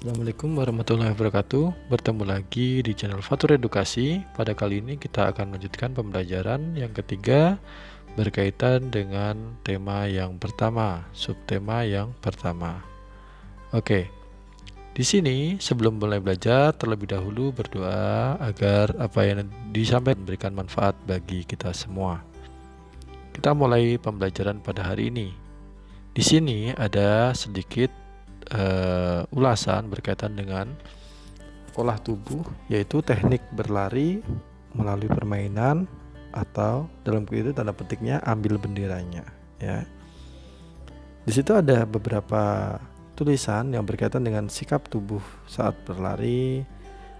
Assalamualaikum warahmatullahi wabarakatuh. Bertemu lagi di channel Fatur Edukasi. Pada kali ini kita akan melanjutkan pembelajaran yang ketiga berkaitan dengan tema yang pertama, subtema yang pertama. Oke. Di sini sebelum mulai belajar terlebih dahulu berdoa agar apa yang disampaikan memberikan manfaat bagi kita semua. Kita mulai pembelajaran pada hari ini. Di sini ada sedikit ulasan berkaitan dengan olah tubuh, yaitu teknik berlari melalui permainan atau dalam itu tanda petiknya ambil benderanya ya. Di situ ada beberapa tulisan yang berkaitan dengan sikap tubuh saat berlari,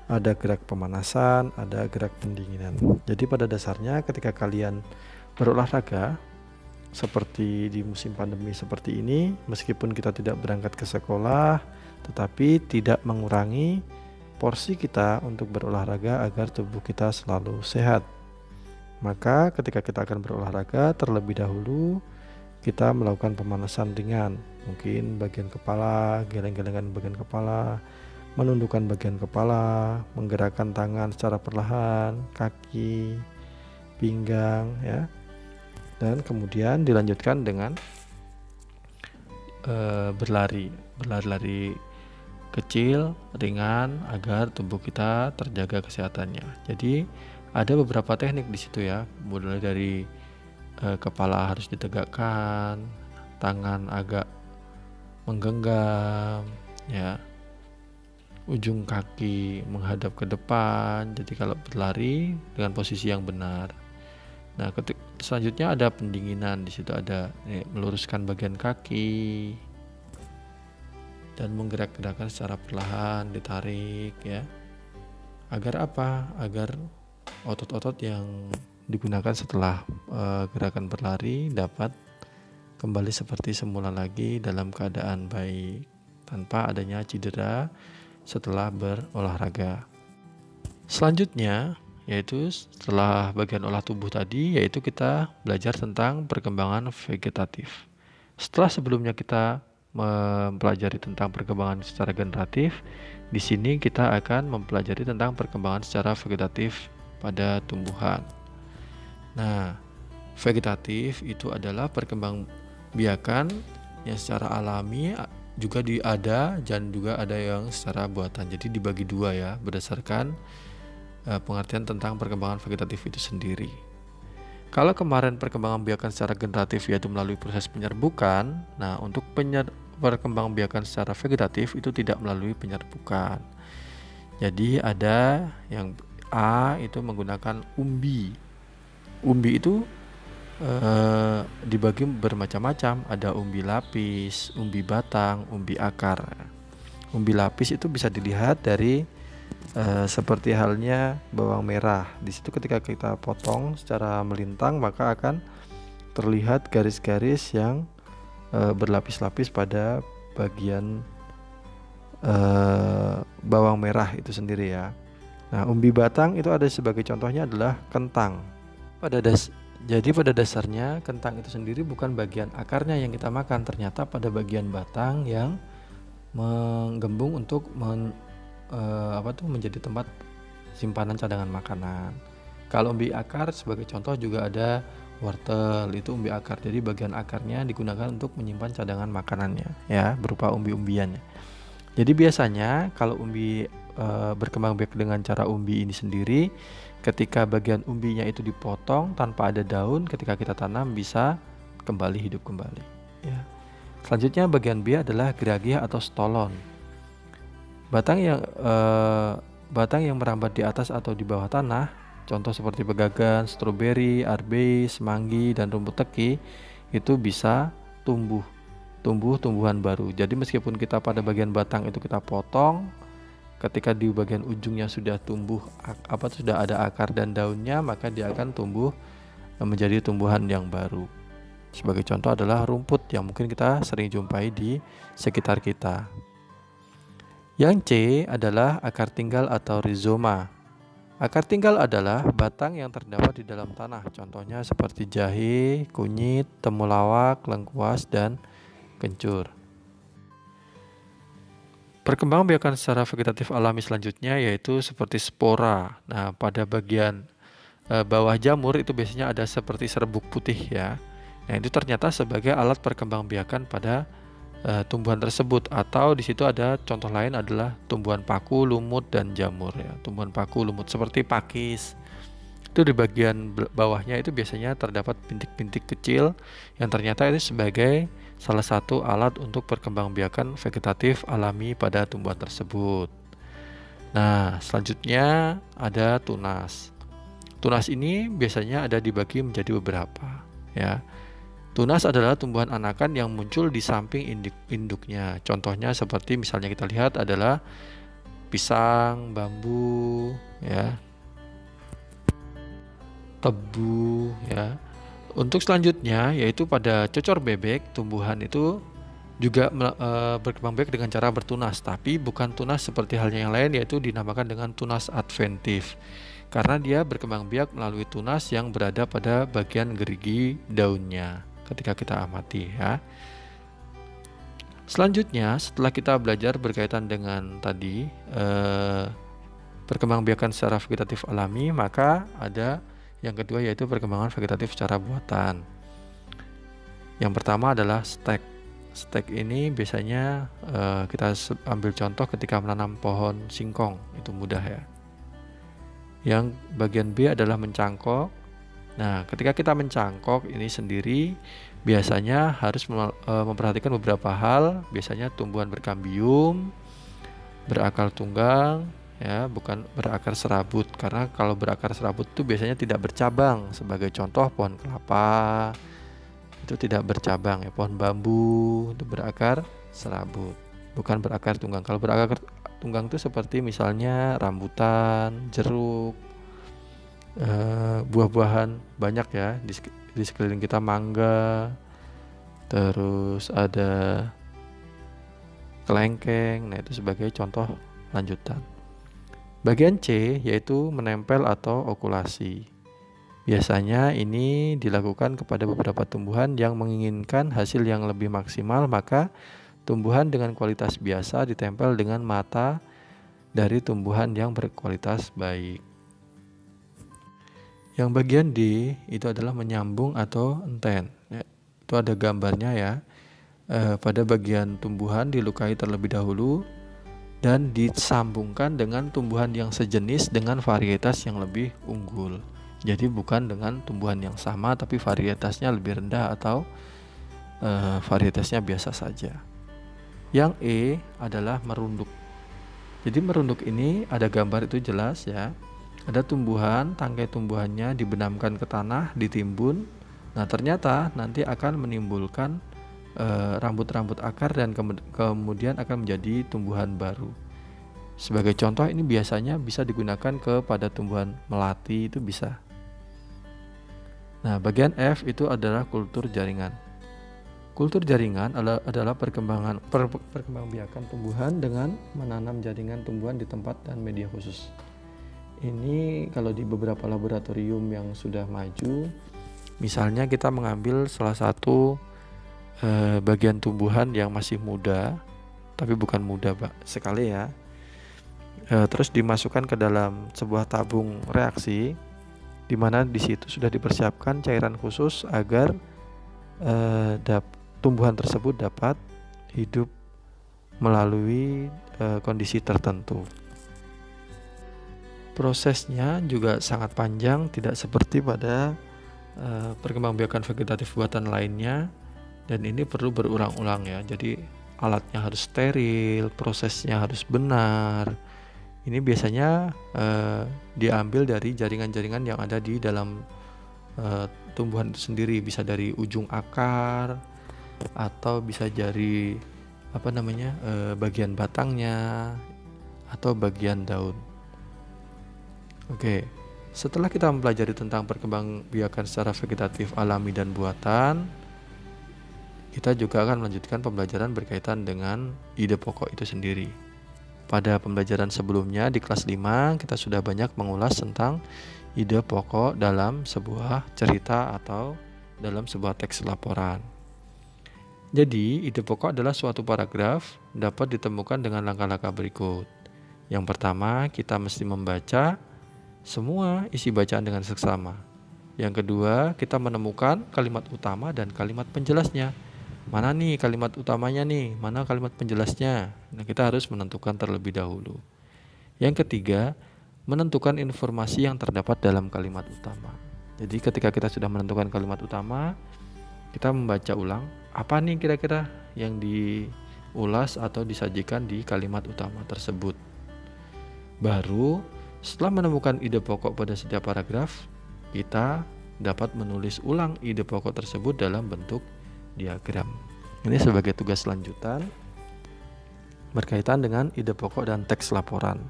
ada gerak pemanasan, ada gerak pendinginan. Jadi pada dasarnya ketika kalian berolahraga seperti di musim pandemi seperti ini, meskipun kita tidak berangkat ke sekolah, tetapi tidak mengurangi porsi kita untuk berolahraga agar tubuh kita selalu sehat. Maka ketika kita akan berolahraga, terlebih dahulu kita melakukan pemanasan ringan, mungkin bagian kepala, geleng-gelengan bagian kepala, menundukkan bagian kepala, menggerakkan tangan secara perlahan, kaki, pinggang ya. Dan kemudian dilanjutkan dengan berlari kecil, ringan agar tubuh kita terjaga kesehatannya. Jadi ada beberapa teknik di situ ya, mulai dari kepala harus ditegakkan, tangan agak menggenggam, ya, ujung kaki menghadap ke depan. Jadi kalau berlari dengan posisi yang benar. Nah, selanjutnya ada pendinginan. Di situ ada meluruskan bagian kaki dan menggerak-gerakkan secara perlahan, ditarik ya. Agar apa? Agar otot-otot yang digunakan setelah gerakan berlari dapat kembali seperti semula lagi dalam keadaan baik tanpa adanya cedera setelah berolahraga. Selanjutnya yaitu setelah bagian olah tubuh tadi, yaitu kita belajar tentang perkembangan vegetatif. Setelah sebelumnya kita mempelajari tentang perkembangan secara generatif, di sini kita akan mempelajari tentang perkembangan secara vegetatif pada tumbuhan. Nah, vegetatif itu adalah perkembangbiakan yang secara alami juga ada dan juga ada yang secara buatan. Jadi dibagi dua ya, berdasarkan pengertian tentang perkembangan vegetatif itu sendiri. Kalau kemarin perkembangan biakan secara generatif yaitu melalui proses penyerbukan, nah untuk perkembangbiakan secara vegetatif itu tidak melalui penyerbukan. Jadi ada yang A itu menggunakan umbi. Umbi itu dibagi bermacam-macam, ada umbi lapis, umbi batang, umbi akar. Umbi lapis itu bisa dilihat dari seperti halnya bawang merah. Di situ ketika kita potong secara melintang maka akan terlihat garis-garis yang berlapis-lapis pada bagian bawang merah itu sendiri ya. Nah, umbi batang itu ada sebagai contohnya adalah kentang. Jadi pada dasarnya kentang itu sendiri bukan bagian akarnya yang kita makan, ternyata pada bagian batang yang menggembung untuk menjadi tempat simpanan cadangan makanan. Kalau umbi akar sebagai contoh juga ada wortel, itu umbi akar. Jadi bagian akarnya digunakan untuk menyimpan cadangan makanannya ya, berupa umbi-umbiannya. Jadi biasanya kalau umbi berkembang biak dengan cara umbi ini sendiri, ketika bagian umbinya itu dipotong tanpa ada daun, ketika kita tanam bisa kembali hidup kembali ya. Selanjutnya bagian B adalah geragia atau stolon. Batang yang merambat di atas atau di bawah tanah, contoh seperti pegagan, stroberi, arbei, semanggi, dan rumput teki, itu bisa tumbuhan baru. Jadi meskipun kita pada bagian batang itu kita potong, ketika di bagian ujungnya sudah sudah ada akar dan daunnya, maka dia akan tumbuh menjadi tumbuhan yang baru. Sebagai contoh adalah rumput yang mungkin kita sering jumpai di sekitar kita. Yang C adalah akar tinggal atau rizoma. Akar tinggal adalah batang yang terdapat di dalam tanah, contohnya seperti jahe, kunyit, temulawak, lengkuas, dan kencur. Perkembangbiakan secara vegetatif alami selanjutnya yaitu seperti spora. Nah, pada bagian bawah jamur itu biasanya ada seperti serbuk putih ya. Nah, itu ternyata sebagai alat perkembangbiakan pada tumbuhan tersebut, atau di situ ada contoh lain adalah tumbuhan paku, lumut, dan jamur ya. Tumbuhan paku, lumut seperti pakis. Itu di bagian bawahnya itu biasanya terdapat bintik-bintik kecil yang ternyata itu sebagai salah satu alat untuk perkembangbiakan vegetatif alami pada tumbuhan tersebut. Nah, selanjutnya ada tunas. Tunas ini biasanya ada dibagi menjadi beberapa ya. Tunas adalah tumbuhan anakan yang muncul di samping induknya. Contohnya seperti misalnya kita lihat adalah pisang, bambu ya, tebu ya. Untuk selanjutnya yaitu pada cocor bebek, tumbuhan itu juga berkembang biak dengan cara bertunas, tapi bukan tunas seperti halnya yang lain, yaitu dinamakan dengan tunas adventif. Karena dia berkembang biak melalui tunas yang berada pada bagian gerigi daunnya ketika kita amati ya. Selanjutnya setelah kita belajar berkaitan dengan tadi perkembangbiakan secara vegetatif alami, maka ada yang kedua yaitu perkembangan vegetatif secara buatan. Yang pertama adalah stek. Stek ini biasanya kita ambil contoh ketika menanam pohon singkong, itu mudah ya. Yang bagian B adalah mencangkok. Nah, ketika kita mencangkok ini sendiri biasanya harus memperhatikan beberapa hal. Biasanya tumbuhan berkambium, berakar tunggang ya, bukan berakar serabut. Karena kalau berakar serabut itu biasanya tidak bercabang. Sebagai contoh pohon kelapa itu tidak bercabang ya. Pohon bambu itu berakar serabut, bukan berakar tunggang. Kalau berakar tunggang itu seperti misalnya rambutan, jeruk, buah-buahan banyak ya di sekeliling kita, mangga, terus ada kelengkeng. Nah, itu sebagai contoh lanjutan. Bagian C yaitu menempel atau okulasi. Biasanya ini dilakukan kepada beberapa tumbuhan yang menginginkan hasil yang lebih maksimal, maka tumbuhan dengan kualitas biasa ditempel dengan mata dari tumbuhan yang berkualitas baik. Yang bagian D itu adalah menyambung atau enten. Itu ada gambarnya ya. Pada bagian tumbuhan dilukai terlebih dahulu dan disambungkan dengan tumbuhan yang sejenis dengan varietas yang lebih unggul. Jadi bukan dengan tumbuhan yang sama tapi varietasnya lebih rendah atau varietasnya biasa saja. Yang E adalah merunduk. Jadi merunduk ini ada gambar itu jelas ya. Ada tumbuhan, tangkai tumbuhannya dibenamkan ke tanah, ditimbun. Nah, ternyata nanti akan menimbulkan rambut-rambut akar dan kemudian akan menjadi tumbuhan baru. Sebagai contoh ini biasanya bisa digunakan kepada tumbuhan melati, itu bisa. Nah, bagian F itu adalah kultur jaringan. Kultur jaringan adalah perkembangbiakan tumbuhan dengan menanam jaringan tumbuhan di tempat dan media khusus. Ini kalau di beberapa laboratorium yang sudah maju, misalnya kita mengambil salah satu bagian tumbuhan yang masih muda, tapi bukan muda sekali ya, terus dimasukkan ke dalam sebuah tabung reaksi, di mana di situ sudah dipersiapkan cairan khusus agar tumbuhan tersebut dapat hidup melalui kondisi tertentu. Prosesnya juga sangat panjang, tidak seperti pada perkembangbiakan vegetatif buatan lainnya. Dan ini perlu berulang-ulang ya. Jadi alatnya harus steril, prosesnya harus benar. Ini biasanya diambil dari jaringan-jaringan yang ada di dalam tumbuhan itu sendiri. Bisa dari ujung akar atau bisa dari bagian batangnya atau bagian daun. Oke, setelah kita mempelajari tentang perkembangbiakan secara vegetatif alami dan buatan, kita juga akan melanjutkan pembelajaran berkaitan dengan ide pokok itu sendiri. Pada pembelajaran sebelumnya di kelas 5 kita sudah banyak mengulas tentang ide pokok dalam sebuah cerita atau dalam sebuah teks laporan. Jadi, ide pokok adalah suatu paragraf dapat ditemukan dengan langkah-langkah berikut. Yang pertama, kita mesti membaca semua isi bacaan dengan seksama. Yang kedua, kita menemukan kalimat utama dan kalimat penjelasnya. Mana nih kalimat utamanya nih, mana kalimat penjelasnya. Nah, kita harus menentukan terlebih dahulu. Yang ketiga, menentukan informasi yang terdapat dalam kalimat utama. Jadi ketika kita sudah menentukan kalimat utama, kita membaca ulang apa nih kira-kira yang diulas atau disajikan di kalimat utama tersebut. Baru setelah menemukan ide pokok pada setiap paragraf, kita dapat menulis ulang ide pokok tersebut dalam bentuk diagram. Ini sebagai tugas lanjutan berkaitan dengan ide pokok dan teks laporan.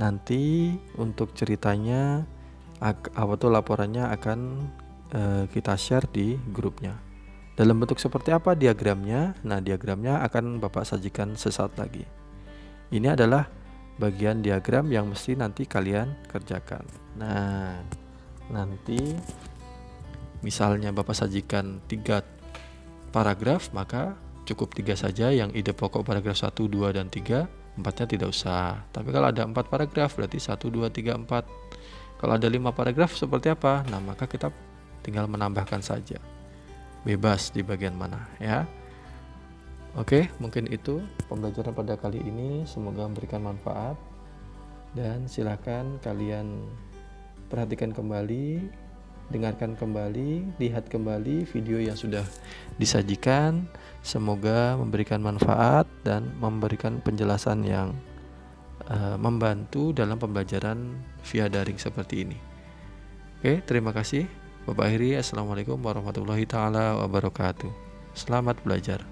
Nanti untuk ceritanya laporannya akan kita share di grupnya. Dalam bentuk seperti apa diagramnya? Nah, diagramnya akan Bapak sajikan sesaat lagi. Ini adalah bagian diagram yang mesti nanti kalian kerjakan. Nah, nanti misalnya Bapak sajikan 3 paragraf, maka cukup 3 saja yang ide pokok paragraf 1, 2, dan 3. 4-nya tidak usah. Tapi kalau ada 4 paragraf berarti 1, 2, 3, 4. Kalau ada 5 paragraf seperti apa? Nah, maka kita tinggal menambahkan saja. Bebas di bagian mana ya. Oke, mungkin itu pembelajaran pada kali ini, semoga memberikan manfaat. Dan silakan kalian perhatikan kembali, dengarkan kembali, lihat kembali video yang sudah disajikan. Semoga memberikan manfaat dan memberikan penjelasan yang membantu dalam pembelajaran via daring seperti ini. Oke, terima kasih. Bapak akhiri, assalamualaikum warahmatullahi taala wabarakatuh. Selamat belajar.